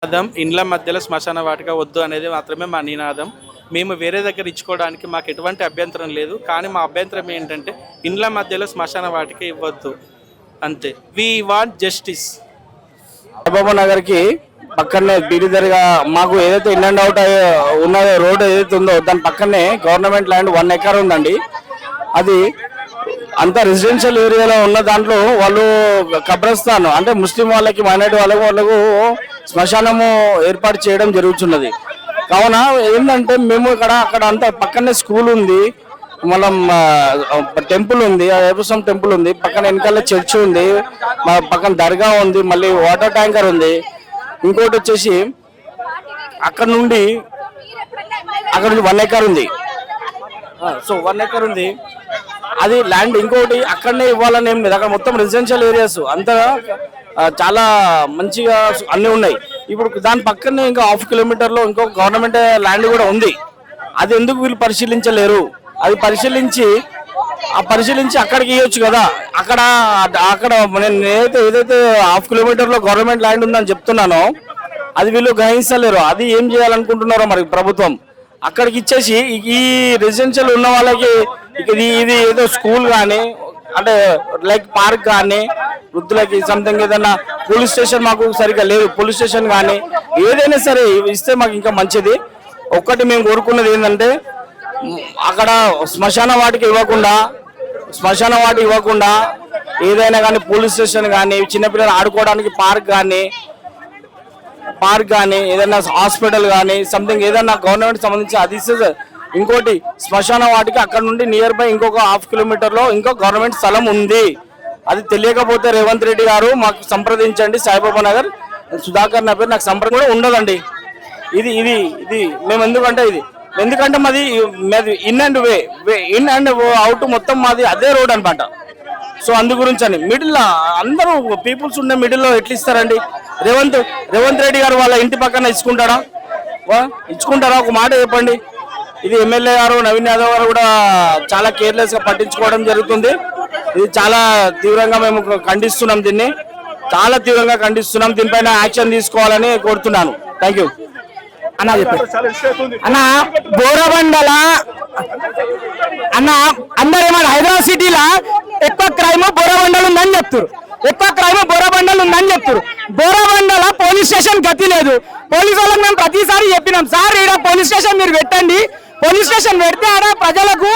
నినాదం ఇండ్ల మధ్యలో శ్మశాన వాటిక వద్దు అనేది మాత్రమే మా నినాదం. మేము వేరే దగ్గర ఇచ్చుకోవడానికి మాకు ఎటువంటి అభ్యంతరం లేదు. కానీ మా అభ్యంతరం ఏంటంటే ఇండ్ల మధ్యలో శ్మశాన వాటిక ఇవ్వద్దు, అంతే. We want justice. బాబా నగర్కి పక్కనే బీడిదర్గా మాకు ఏదైతే ఇన్ అండ్ అవుట్ ఉన్న రోడ్ ఏదైతే ఉందో దాని పక్కనే గవర్నమెంట్ ల్యాండ్ 1 ఎకర్ ఉందండి. అది అంత రెసిడెన్షియల్ ఏరియాలో ఉన్న దాంట్లో వాళ్ళు కబ్రస్థాన్ అంటే ముస్లిం వాళ్ళకి మైనారిటీ వాళ్ళకు శ్మశానము ఏర్పాటు చేయడం జరుగుతున్నది. కావున ఏంటంటే మేము అక్కడ అంతా పక్కనే స్కూల్ ఉంది, మనం టెంపుల్ ఉంది, అయ్యప్ప టెంపుల్ ఉంది, పక్కన వెనకాల చర్చ్ ఉంది, మా పక్కన దర్గా ఉంది, మళ్ళీ వాటర్ ట్యాంకర్ ఉంది. ఇంకోటి వచ్చేసి అక్కడ నుండి 1 ఎకర్ ఉంది. సో 1 ఎకర్ ఉంది, అది ల్యాండ్ ఇంకోటి అక్కడనే ఇవ్వాలని ఏం లేదు. అక్కడ మొత్తం రెసిడెన్షియల్ ఏరియాస్ అంతా చాలా మంచిగా అన్నీ ఉన్నాయి. ఇప్పుడు దాని పక్కనే ఇంకా 1/2 కిలోమీటర్లో ఇంకో గవర్నమెంట్ ల్యాండ్ కూడా ఉంది. అది ఎందుకు వీళ్ళు పరిశీలించలేరు? అది పరిశీలించి అక్కడికి ఇవ్వచ్చు కదా. అక్కడ నేను ఏదైతే 1/2 కిలోమీటర్లో గవర్నమెంట్ ల్యాండ్ ఉందని చెప్తున్నానో అది వీళ్ళు గ్రహించలేరు. అది ఏం చేయాలనుకుంటున్నారో మరి ప్రభుత్వం. అక్కడికి ఇచ్చేసి ఈ రెసిడెన్షియల్ ఉన్న వాళ్ళకి ఇది ఏదో స్కూల్ కానీ అంటే లైక్ పార్క్ కానీ వృద్ధులకి సంథింగ్ ఏదైనా పోలీస్ స్టేషన్ మాకు సరిగ్గా లేదు, పోలీస్ స్టేషన్ కానీ ఏదైనా సరే ఇస్తే మాకు ఇంకా మంచిది. ఒక్కటి మేము కోరుకున్నది ఏంటంటే అక్కడ శ్మశాన వాటికి ఇవ్వకుండా ఏదైనా కానీ పోలీస్ స్టేషన్ కానీ చిన్నపిల్లలు ఆడుకోవడానికి పార్క్ కానీ ఏదైనా హాస్పిటల్ కానీ సంథింగ్ ఏదైనా గవర్నమెంట్ సంబంధించి అది ఇస్తే. ఇంకోటి శ్మశాన వాటికి అక్కడ నుండి నియర్ బై ఇంకొక 1/2 కిలోమీటర్లో ఇంకో గవర్నమెంట్ స్థలం ఉంది. అది తెలియకపోతే రేవంత్ రెడ్డి గారు మాకు సంప్రదించండి. సాయిబాబా నగర్ సుధాకర్ నా పేరు, నాకు సంప్రదించ కూడా ఉండదండి. ఇది మేము ఎందుకంటే మాది ఇన్ అండ్ అవుట్ మొత్తం మాది అదే రోడ్ అనమాట. సో అందు గురించి అని మిడిల్లో అందరూ పీపుల్స్ ఉండే మిడిల్లో ఎట్లా ఇస్తారండి? రేవంత్ రెడ్డి గారు వాళ్ళ ఇంటి పక్కన ఇచ్చుకుంటారా? ఒక మాట చెప్పండి. ఇది ఎమ్మెల్యే గారు నవీన్ యాదవ్ గారు కూడా చాలా కేర్లెస్ గా పట్టించుకోవడం జరుగుతుంది. ఇది చాలా తీవ్రంగా మేము ఖండిస్తున్నాం, చాలా తీవ్రంగా ఖండిస్తున్నాం. దీనిపైన యాక్షన్ తీసుకోవాలని కోరుతున్నాను. థ్యాంక్ యూ అన్న. అన్న బోరబండల అన్న అందరూ ఏమన్నా హైదరాబాద్ సిటీలో ఎక్కువ క్రైమ్ బోరబండలు ఉందని చెప్తారు. బోరబండల పోలీస్ స్టేషన్ గతి లేదు. పోలీసు వాళ్ళకి మేము ప్రతిసారి చెప్పినాం, సార్ ఈడ పోలీస్ స్టేషన్ మీరు పెట్టండి, పోలీస్ స్టేషన్ పెడితే ఆడ ప్రజలకు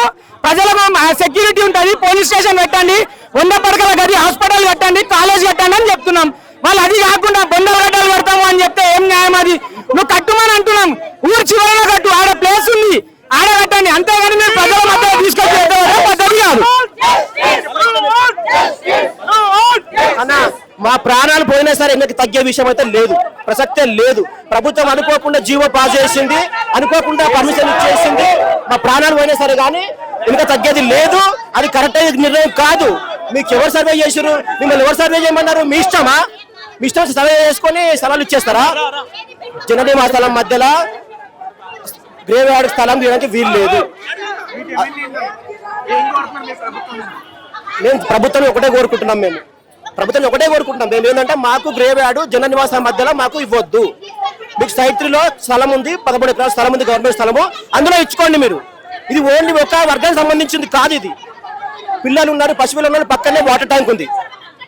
సెక్యూరిటీ ఉంటుంది, పోలీస్ స్టేషన్ పెట్టండి, 100 పడకల గది హాస్పిటల్ కట్టండి, కాలేజ్ కట్టండి అని చెప్తున్నాం. వాళ్ళు అది కాకుండా బొండల గడ్డలు కడతాము అని చెప్తే ఏం న్యాయం? అది నువ్వు కట్టుమని అంటున్నాం. ఊరు చివరలో కట్టు, ఆడ ప్లేస్ ఉంది, ఆడ కట్టండి. అంతేగాని మీరు ప్రజల మధ్య తీసుకొచ్చి పద్ధతి కాదు అన్న. మా ప్రాణాలు పోయినా సరే ఎందుకు తగ్గే విషయం అయితే లేదు, ప్రసక్తే లేదు. ప్రభుత్వం అనుకోకుండా జీవో పాస్ చేసింది, అనుకోకుండా పర్మిషన్ ఇచ్చేసింది. మా ప్రాణాలు పోయినా సరే కానీ ఇంకా తగ్గేది లేదు. అది కరెక్ట్ అయ్యే నిర్ణయం కాదు. మీకు ఎవరు సర్వే చేసారు? మిమ్మల్ని ఎవరు సర్వే చేయమన్నారు? మీ ఇష్టమా? మీ ఇష్టం సర్వే చేసుకొని స్థలాలు ఇచ్చేస్తారా? జననీ మా స్థలం మధ్యలో గ్రేవ్ యార్డ్ స్థలం తీయడానికి వీలు లేదు. మేము ప్రభుత్వం ఒకటే కోరుకుంటున్నాం. మేము ఏంటంటే మాకు గ్రేవ్ యార్డ్ జన నివాసం మధ్యలో మాకు ఇవ్వద్దు. మీకు సైట్ 3లో స్థలం ఉంది, 11 ఎకరాల స్థలం ఉంది, గవర్నమెంట్ స్థలము, అందులో ఇచ్చుకోండి మీరు. ఇది ఓన్లీ ఒక వర్గానికి సంబంధించింది కాదు. ఇది పిల్లలు ఉన్నారు, పసిపిల్లలు ఉన్నారు, పక్కనే వాటర్ ట్యాంక్ ఉంది.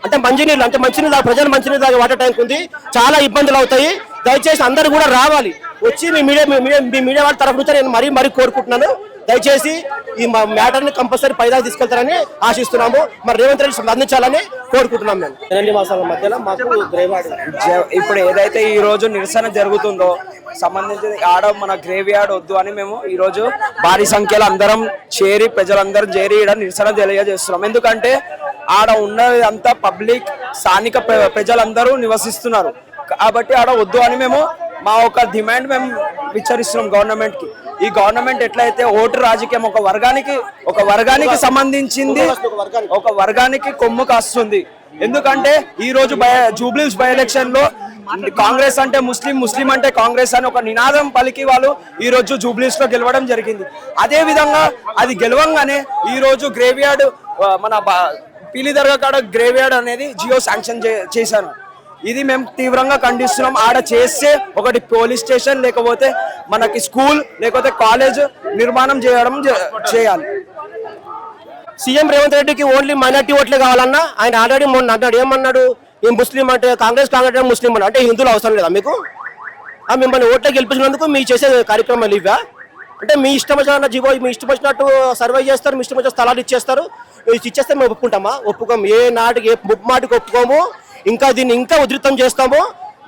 అంటే మంచినీళ్ళు ప్రజలు మంచినీళ్ళు తాగే వాటర్ ట్యాంక్ ఉంది. చాలా ఇబ్బందులు అవుతాయి. దయచేసి అందరూ కూడా రావాలి. వచ్చి మీ మీడియా వాళ్ళ తరఫు నుంచి నేను మరీ కోరుకుంటున్నాను. దయచేసి ఈ మ్యాటర్ ని కంపల్సరీ పైదాకా తీసుకెళ్తారని ఆశిస్తున్నాము. మరి రేవంత్ రెడ్డి అందించాలని కోరుకుంటున్నాం. మేము జననీ మాసాల మధ్యలో మాకు గ్రేవ్ యార్డ్ ఇప్పుడు ఏదైతే ఈ రోజు నిరసన జరుగుతుందో సంబంధించి ఆడ మన గ్రేవ్ యార్డ్ వద్దు అని మేము ఈ రోజు భారీ సంఖ్యలో ప్రజలందరం చేరి ఈడ నిరసన తెలియజేస్తున్నాం. ఎందుకంటే ఆడ ఉన్నది అంతా పబ్లిక్, స్థానిక ప్రజలందరూ నివసిస్తున్నారు కాబట్టి ఆడ వద్దు అని మేము మా ఒక డిమాండ్ మేము విచారిస్తున్నాం గవర్నమెంట్ కి. ఈ గవర్నమెంట్ ఎట్లయితే ఓటు రాజకీయం ఒక వర్గానికి సంబంధించింది, ఒక వర్గానికి కొమ్ము కాస్తుంది. ఎందుకంటే ఈ రోజు జూబ్లీస్ బై ఎలక్షన్ లో కాంగ్రెస్ అంటే ముస్లిం అంటే కాంగ్రెస్ అని ఒక నినాదం పలికి వాళ్ళు ఈ రోజు జూబ్లీస్ లో గెలవడం జరిగింది. అదే విధంగా అది గెలవంగానే ఈ రోజు గ్రేవ్ యార్డ్ మన పీలి దర్గా కాడ గ్రేవ్ యార్డ్ అనేది జియో శాంక్షన్ చేశారు. ఇది మేము తీవ్రంగా ఖండిస్తున్నాం. ఆడ చేస్తే ఒకటి పోలీస్ స్టేషన్ లేకపోతే మనకి స్కూల్ లేకపోతే కాలేజ్ నిర్మాణం చేయాలి. సీఎం రేవంత్ రెడ్డికి ఓన్లీ మైనార్టీ ఓట్లే కావాలన్నా ఆయన ఆల్రెడీ మొన్న అన్నాడు. ఏమన్నాడు? ఈ ముస్లిం అంటే కాంగ్రెస్ ముస్లిం అంటే హిందువులు అవసరం లేదా మీకు? మిమ్మల్ని ఓట్లే గెలిపించినందుకు మీ చేసే కార్యక్రమాలు ఇవా? అంటే మీ ఇష్టం వచ్చిన జీవో మీ ఇష్టం వచ్చినట్టు సర్వే చేస్తారు, మీ ఇష్టం వచ్చిన స్థలాలు ఇచ్చేస్తారు. ఇచ్చేస్తే మేము ఒప్పుకుంటామా? ఒప్పుకోము. ఏ నాటికి ఏ ముప్మాటికి ఒప్పుకోము. ఇంకా దీన్ని ఇంకా ఉధృతం చేస్తాము.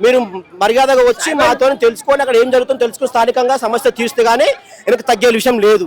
మీరు మర్యాదగా వచ్చి మాతో తెలుసుకొని అక్కడ ఏం జరుగుతుందో తెలుసుకుని స్థానికంగా సమస్య తీస్తే కానీ వెనక్కి తగ్గే విషయం లేదు.